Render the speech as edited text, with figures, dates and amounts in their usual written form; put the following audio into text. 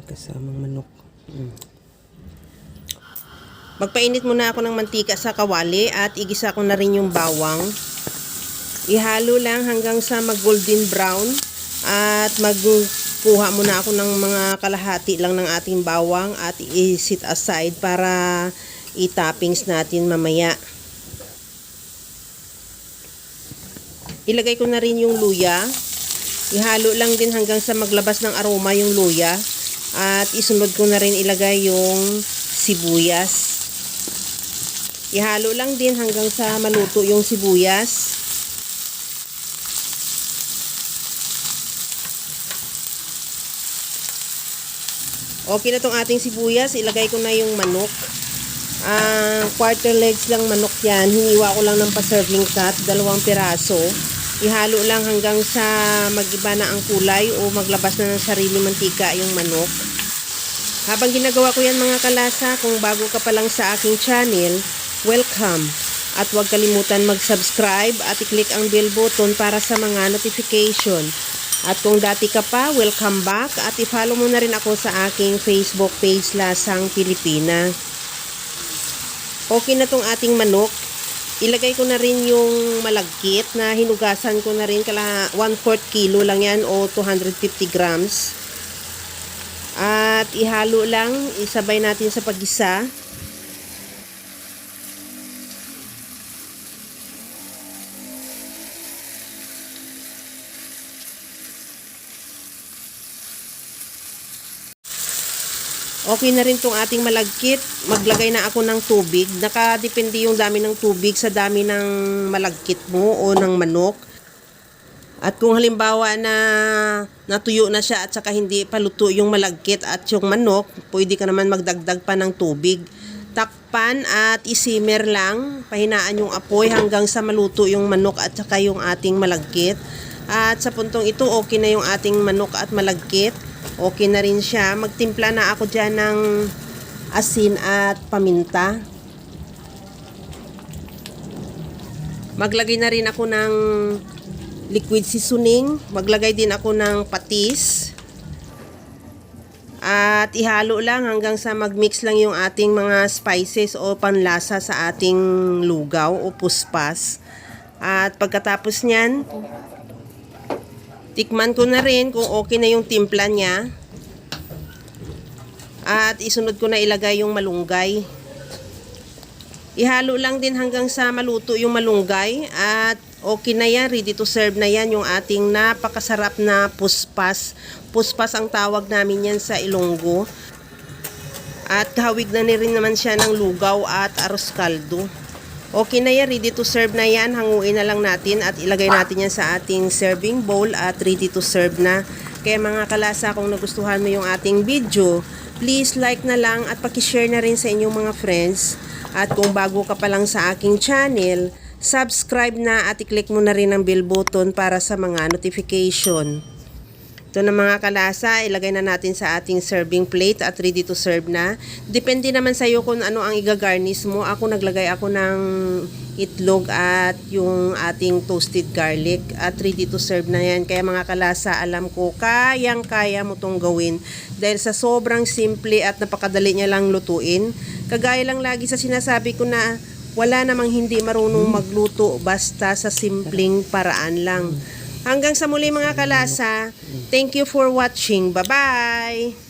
Kasamang manok. Magpainit muna ako ng mantika sa kawali at igisa ko na rin yung bawang. Ihalo lang hanggang sa mag golden brown at magkuha muna ako ng mga kalahati lang ng ating bawang at i-set aside para i-toppings natin mamaya. Ilagay ko na rin yung luya. Ihalo lang din hanggang sa maglabas ng aroma yung luya at isunod ko na rin ilagay yung sibuyas. Ihalo lang din hanggang sa maluto yung sibuyas. Okay na tong ating sibuyas, ilagay ko na yung manok. Quarter legs lang manok yan. Hiniwa ko lang ng pa-serving cut, 2 piraso. Ihalo lang hanggang sa mag-iba na ang kulay o maglabas na ng sarili mantika yung manok. Habang ginagawa ko yan mga kalasa, kung bago ka pa lang sa aking channel, welcome. At huwag kalimutan mag-subscribe at i-click ang bell button para sa mga notification. At kung dati ka pa, welcome back at i-follow mo na rin ako sa aking Facebook page Lasang Pilipina. Okay na tong ating manok. Ilagay ko na rin yung malagkit na hinugasan ko na rin, 1/4 kilo lang yan o 250 grams. At ihalo lang, isabay natin sa paggisa. Okay na rin tong ating malagkit. Maglagay na ako ng tubig. Nakadepende yung dami ng tubig sa dami ng malagkit mo o ng manok. At kung halimbawa na natuyo na siya at saka hindi paluto yung malagkit at yung manok, pwede ka naman magdagdag pa ng tubig. Takpan at isimmer lang. Pahinaan yung apoy hanggang sa maluto yung manok at saka yung ating malagkit. At sa puntong ito, okay na yung ating manok at malagkit. Okay na rin siya. Magtimpla na ako dyan ng asin at paminta. Maglagay na rin ako ng liquid seasoning. Maglagay din ako ng patis. At ihalo lang hanggang sa magmix lang yung ating mga spices o panlasa sa ating lugaw o puspas. At pagkatapos nyan, tikman ko na rin kung okay na yung timpla niya. At isunod ko na ilagay yung malunggay. Ihalo lang din hanggang sa maluto yung malunggay. At okay na yan, ready to serve na yan yung ating napakasarap na puspas. Puspas ang tawag namin yan sa Ilonggo. At kahawig na rin naman siya ng lugaw at arroz caldo. Okay na yan, ready to serve na yan. Hanguin na lang natin at ilagay natin yan sa ating serving bowl at ready to serve na. Kaya mga kalasa, kung nagustuhan mo yung ating video, please like na lang at pakishare na rin sa inyong mga friends. At kung bago ka pa lang sa aking channel, subscribe na at i-click mo na rin ang bell button para sa mga notification. Ito na mga kalasa, ilagay na natin sa ating serving plate at ready to serve na. Depende naman sa iyo kung ano ang igagarnish mo. Ako naglagay ako ng itlog at yung ating toasted garlic at ready to serve na yan. Kaya mga kalasa, alam ko kayang-kaya mo tong gawin dahil sa sobrang simple at napakadali niya lang lutuin. Kagaya lang lagi sa sinasabi ko na wala namang hindi marunong magluto basta sa simpleng paraan lang. Hanggang sa muli mga kalasa, thank you for watching. Bye-bye!